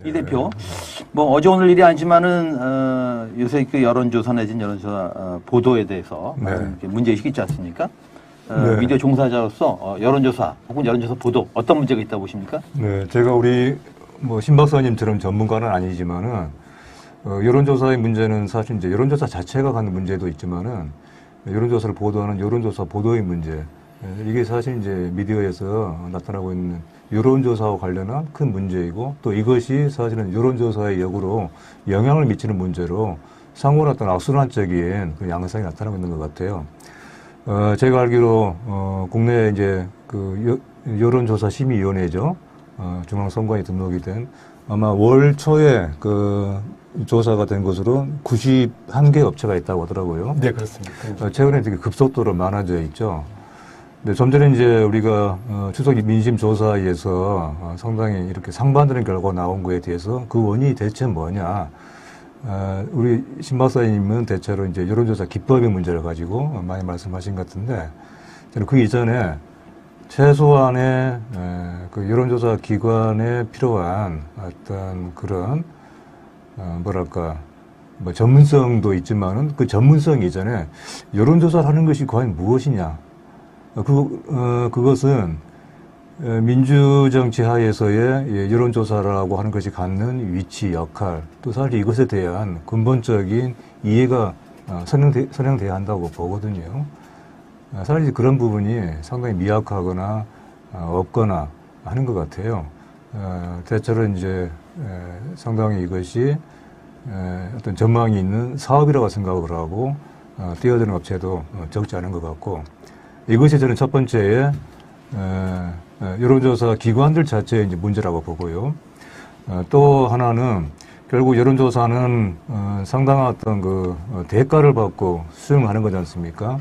이 대표, 뭐 어제 오늘 일이 아니지만은 요새 그 여론조사 내진 여론조사 보도에 대해서 이렇게 문제의식이 있지 않습니까? 미디어 종사자로서 여론조사 혹은 여론조사 보도 어떤 문제가 있다고 보십니까? 네, 제가 우리 뭐 신 박사님처럼 전문가는 아니지만은 여론조사의 문제는 사실 이제 여론조사 자체가 갖는 문제도 있지만은 여론조사를 보도하는 여론조사 보도의 문제, 이게 사실 이제 미디어에서 나타나고 있는 여론조사와 관련한 큰 문제이고, 또 이것이 사실은 여론조사의 역으로 영향을 미치는 문제로 상호로 어떤 악순환적인 그 양상이 나타나고 있는 것 같아요. 제가 알기로 국내 이제 그 여론조사 심의위원회죠. 중앙선관위 등록이 된 아마 월 초에 그 조사가 된 것으로 91개 업체가 있다고 하더라고요. 네, 그렇습니다. 최근에 되게 급속도로 많아져 있죠. 근데 좀 전에 이제 우리가 추석 민심 조사에서 상당히 이렇게 상반되는 결과가 나온 거에 대해서 그 원인이 대체 뭐냐? 우리 신 박사님은 대체로 이제 여론조사 기법의 문제를 가지고 많이 말씀하신 것 같은데, 저는 그 이전에 최소한의 그 여론조사 기관에 필요한 어떤 그런 뭐랄까 뭐 전문성도 있지만은 그 전문성 이전에 여론조사를 하는 것이 과연 무엇이냐? 그것은 민주정치 하에서의 여론조사라고 하는 것이 갖는 위치, 역할, 또 사실 이것에 대한 근본적인 이해가 선행돼야 한다고 보거든요. 사실 그런 부분이 상당히 미약하거나 없거나 하는 것 같아요. 대체로 이제 상당히 이것이 어떤 전망이 있는 사업이라고 생각을 하고 뛰어드는 업체도 적지 않은 것 같고, 이것이 저는 첫 번째에 여론조사 기관들 자체의 이제 문제라고 보고요. 또 하나는 결국 여론조사는 상당한 어떤 그 대가를 받고 수행하는 거지 않습니까?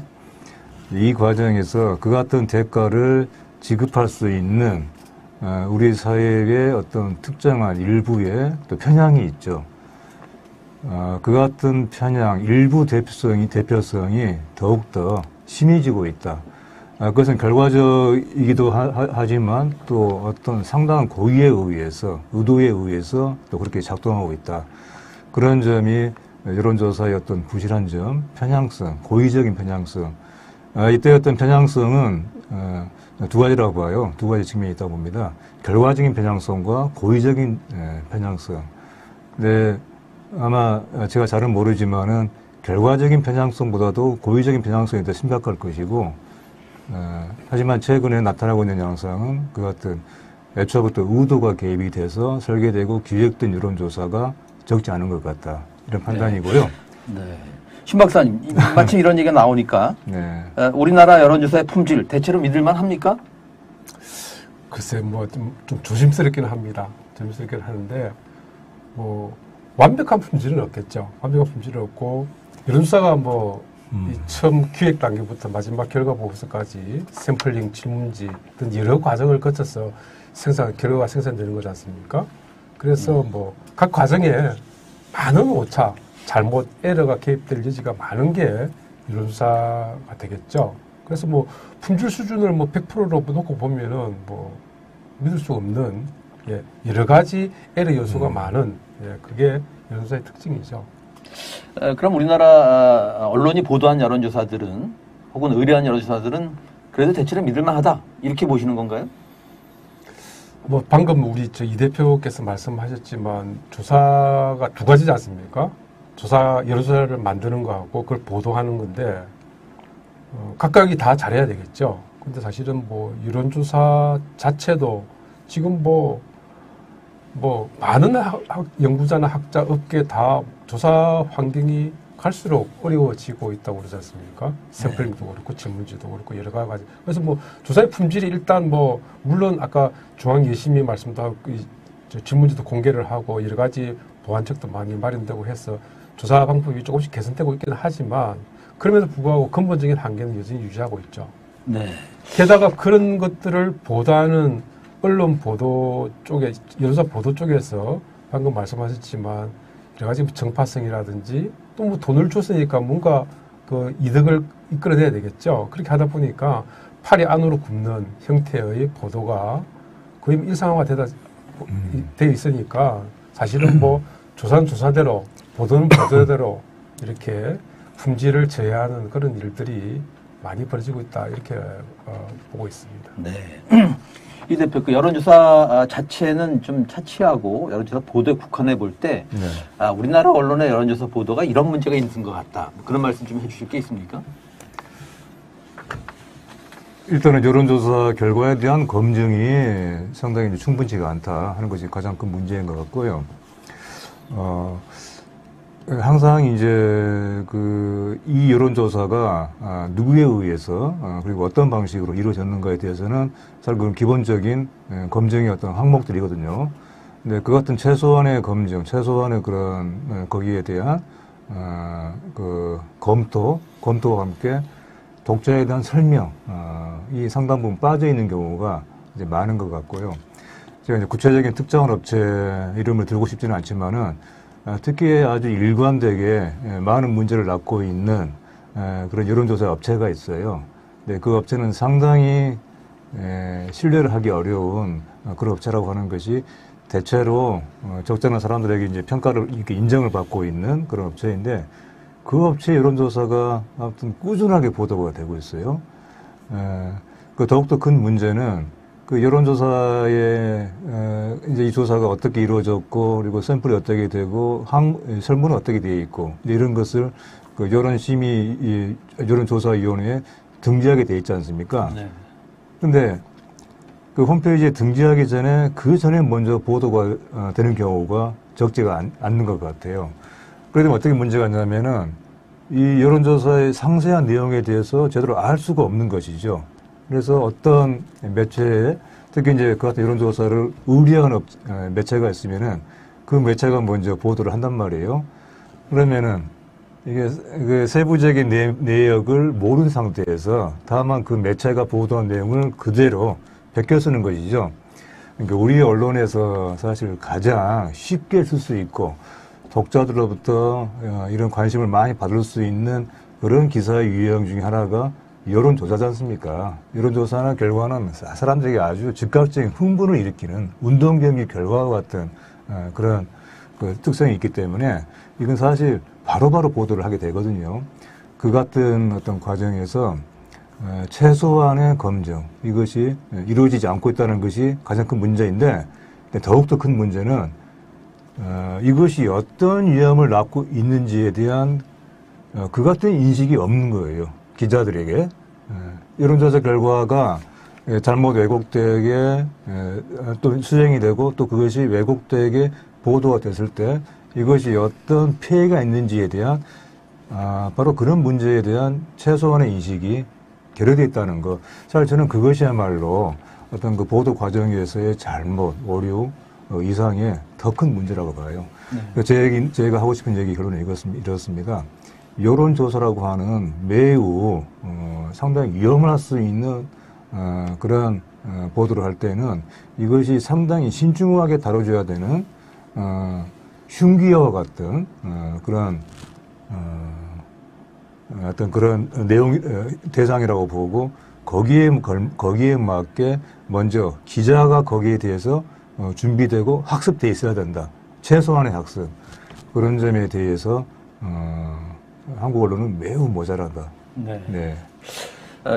이 과정에서 그 같은 대가를 지급할 수 있는 우리 사회의 어떤 특정한 일부의 또 편향이 있죠. 그 같은 편향, 일부 대표성이 더욱더 심해지고 있다. 그것은 결과적이기도 하지만 또 어떤 상당한 고의에 의해서, 의도에 의해서 또 그렇게 작동하고 있다. 그런 점이 여론조사의 어떤 부실한 점, 편향성, 고의적인 편향성. 이때 어떤 편향성은 두 가지라고 봐요. 두 가지 측면이 있다고 봅니다. 결과적인 편향성과 고의적인 편향성. 근데 아마 제가 잘은 모르지만은 결과적인 편향성보다도 고의적인 편향성이 더 심각할 것이고, 하지만 최근에 나타나고 있는 양상은 그 같은 애초부터 의도가 개입이 돼서 설계되고 기획된 여론조사가 적지 않은 것 같다. 이런 판단이고요. 네. 신 박사님, 마침 이런 얘기가 나오니까 네. 우리나라 여론조사의 품질 대체로 믿을만 합니까? 글쎄, 뭐 좀 조심스럽기는 합니다. 조심스럽기는 하는데 뭐 완벽한 품질은 없겠죠. 완벽한 품질은 없고, 여론조사가 뭐 이 처음 기획 단계부터 마지막 결과 보고서까지 샘플링, 질문지 등 여러 과정을 거쳐서 결과가 생산되는 거지 않습니까? 그래서 뭐 각 과정에 많은 오차, 잘못, 에러가 개입될 여지가 많은 게 여론조사가 되겠죠. 그래서 뭐 품질 수준을 뭐 100%로 놓고 보면은 뭐 믿을 수 없는 여러 가지 에러 요소가 많은 그게 여론조사의 특징이죠. 그럼 우리나라 언론이 보도한 여론조사들은 혹은 의뢰한 여론조사들은 그래도 대체로 믿을만하다 이렇게 보시는 건가요? 뭐 방금 우리 이 대표께서 말씀하셨지만 조사가 두 가지지 않습니까? 여론조사를 만드는 거하고 그걸 보도하는 건데 각각이 다 잘해야 되겠죠. 근데 사실은 뭐 여론조사 자체도 지금 뭐 많은 연구자나 학자, 업계 다 조사 환경이 갈수록 어려워지고 있다고 그러지 않습니까? 샘플링도 그렇고, 질문지도 그렇고, 여러 가지. 그래서 뭐, 조사의 품질이 일단 뭐, 물론 아까 중앙예심이 말씀도 하고, 질문지도 공개를 하고, 여러 가지 보완책도 많이 마련되고 해서 조사 방법이 조금씩 개선되고 있기는 하지만, 그럼에도 불구하고 근본적인 한계는 여전히 유지하고 있죠. 네. 게다가 그런 것들을 보도하는 언론 보도 쪽에, 여론조사 보도 쪽에서 방금 말씀하셨지만 여러 가지 정파성이라든지 또 뭐 돈을 줬으니까 뭔가 그 이득을 이끌어내야 되겠죠. 그렇게 하다 보니까 팔이 안으로 굽는 형태의 보도가 거의 일상화가 되어 있으니까 사실은 뭐 조사는 조사대로 보도는 보도대로 이렇게 품질을 제외하는 그런 일들이 많이 벌어지고 있다 이렇게 보고 있습니다. 네. 이 대표 그 여론조사 자체는 좀 차치하고 여론조사 보도에 국한해 볼 때 우리나라 언론의 여론조사 보도가 이런 문제가 있는 것 같다. 뭐 그런 말씀 좀 해주실 게 있습니까? 일단은 여론조사 결과에 대한 검증이 상당히 충분치가 않다 하는 것이 가장 큰 문제인 것 같고요. 항상 이제 이 여론조사가 누구에 의해서 그리고 어떤 방식으로 이루어졌는가에 대해서는 사실 그건 기본적인 검증의 어떤 항목들이거든요. 근데 그 같은 최소한의 검증, 최소한의 그런 거기에 대한 검토와 함께 독자에 대한 설명, 이 상당 부분 빠져 있는 경우가 이제 많은 것 같고요. 제가 이제 구체적인 특정한 업체 이름을 들고 싶지는 않지만은 특히 아주 일관되게 많은 문제를 낳고 있는 그런 여론조사 업체가 있어요. 근데 그 업체는 상당히 신뢰를 하기 어려운 그런 업체라고 하는 것이 대체로 적잖은 사람들에게 이제 평가를 이렇게 인정을 받고 있는 그런 업체인데 그 업체 여론조사가 아무튼 꾸준하게 보도가 되고 있어요. 그 더욱더 큰 문제는 그 여론조사에 이제 이 조사가 어떻게 이루어졌고 그리고 샘플이 어떻게 되고 설문은 어떻게 되어 있고 이런 것을 그 여론조사위원회에 등재하게 되어 있지 않습니까? 네. 근데 그 홈페이지에 등재하기 전에 그 전에 먼저 보도가 되는 경우가 적지가 않는 것 같아요. 그래도 어떻게 문제가 있냐면은 이 여론조사의 상세한 내용에 대해서 제대로 알 수가 없는 것이죠. 그래서 어떤 매체에 특히 이제 그 같은 여론조사를 의뢰하는 매체가 있으면은 그 매체가 먼저 보도를 한단 말이에요. 그러면은 이게 그 세부적인 내역을 모르는 상태에서 다만 그 매체가 보도한 내용을 그대로 베껴 쓰는 것이죠. 그러니까 우리 언론에서 사실 가장 쉽게 쓸 수 있고 독자들로부터 이런 관심을 많이 받을 수 있는 그런 기사의 유형 중에 하나가 여론조사지 않습니까? 여론조사나 결과는 사람들에게 아주 즉각적인 흥분을 일으키는 운동 경기 결과와 같은 그런 그 특성이 있기 때문에 이건 사실 바로바로 보도를 하게 되거든요. 그 같은 어떤 과정에서 최소한의 검증, 이것이 이루어지지 않고 있다는 것이 가장 큰 문제인데 더욱더 큰 문제는 이것이 어떤 위험을 낳고 있는지에 대한 그 같은 인식이 없는 거예요. 기자들에게. 여론조사 결과가 잘못 왜곡되게 또 수정이 되고 또 그것이 왜곡되게 보도가 됐을 때 이것이 어떤 폐해가 있는지에 대한 바로 그런 문제에 대한 최소한의 인식이 결여되어 있다는 것. 사실 저는 그것이야말로 어떤 그 보도 과정에서의 잘못, 오류, 이상의 더 큰 문제라고 봐요. 네. 제가 하고 싶은 얘기 결론은 이렇습니다. 여론조사라고 하는 매우 상당히 위험할 수 있는 그런 보도를 할 때는 이것이 상당히 신중하게 다뤄줘야 되는 흉기와 같은 그런 어떤 그런 대상이라고 보고 거기에 맞게 먼저 기자가 거기에 대해서 준비되고 학습돼 있어야 된다. 최소한의 학습. 그런 점에 대해서 한국 언론은 매우 모자라다. 네. 네.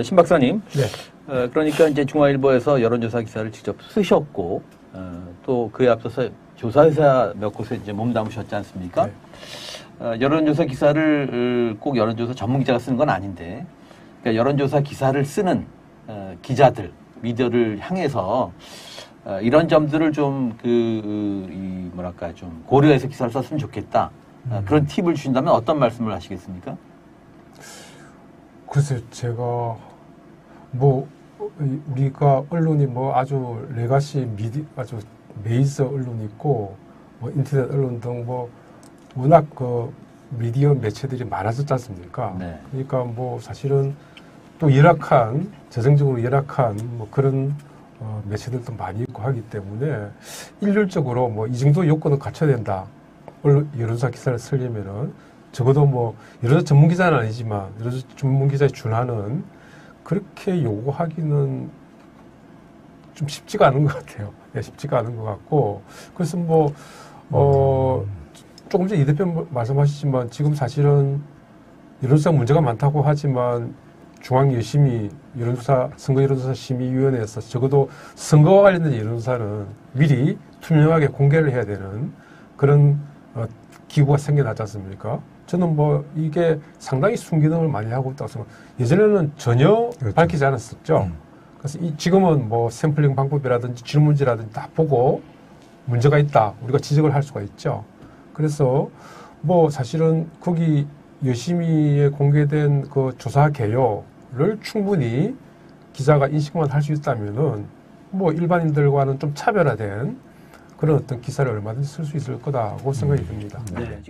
신 박사님. 네. 그러니까 이제 중앙일보에서 여론조사 기사를 직접 쓰셨고, 또 그에 앞서서 조사회사 몇 곳에 이제 몸담으셨지 않습니까? 네. 여론조사 기사를 꼭 여론조사 전문 기자가 쓰는 건 아닌데, 그러니까 여론조사 기사를 쓰는 기자들, 미디어를 향해서 이런 점들을 좀 좀 고려해서 기사를 썼으면 좋겠다. 그런 팁을 주신다면 어떤 말씀을 하시겠습니까? 글쎄, 제가 우리가 언론이 아주 레가시 아주 메이저 언론이 있고 인터넷 언론 등 워낙 미디어 매체들이 많아졌지 않습니까? 네. 그러니까 사실은 또 재정적으로 열악한 그런 매체들도 많이 있고 하기 때문에 일률적으로 이 정도 요건은 갖춰야 된다. 여론조사 기사를 쓰려면은 적어도 여론조사 전문 기자는 아니지만 여론조사 전문 기자에 준하는 그렇게 요구하기는 좀 쉽지가 않은 것 같아요. 네, 쉽지가 않은 것 같고 그래서 조금 전에 이 대표 말씀하셨지만 지금 사실은 여론조사 문제가 많다고 하지만 중앙여심이 선거여론조사 심의위원회에서 적어도 선거와 관련된 여론조사는 미리 투명하게 공개를 해야 되는 그런 기구가 생겨났지 않습니까? 저는 뭐 이게 상당히 순기능을 많이 하고 있다고 생각합니다. 예전에는 전혀 그렇죠. 밝히지 않았었죠. 그래서 지금은 뭐 샘플링 방법이라든지 질문지라든지 다 보고 문제가 있다. 우리가 지적을 할 수가 있죠. 그래서 뭐 사실은 거기 여심위에 공개된 그 조사 개요를 충분히 기자가 인식만 할 수 있다면은 뭐 일반인들과는 좀 차별화된 그런 어떤 기사를 얼마든지 쓸 수 있을 거다고 생각이 듭니다. 네.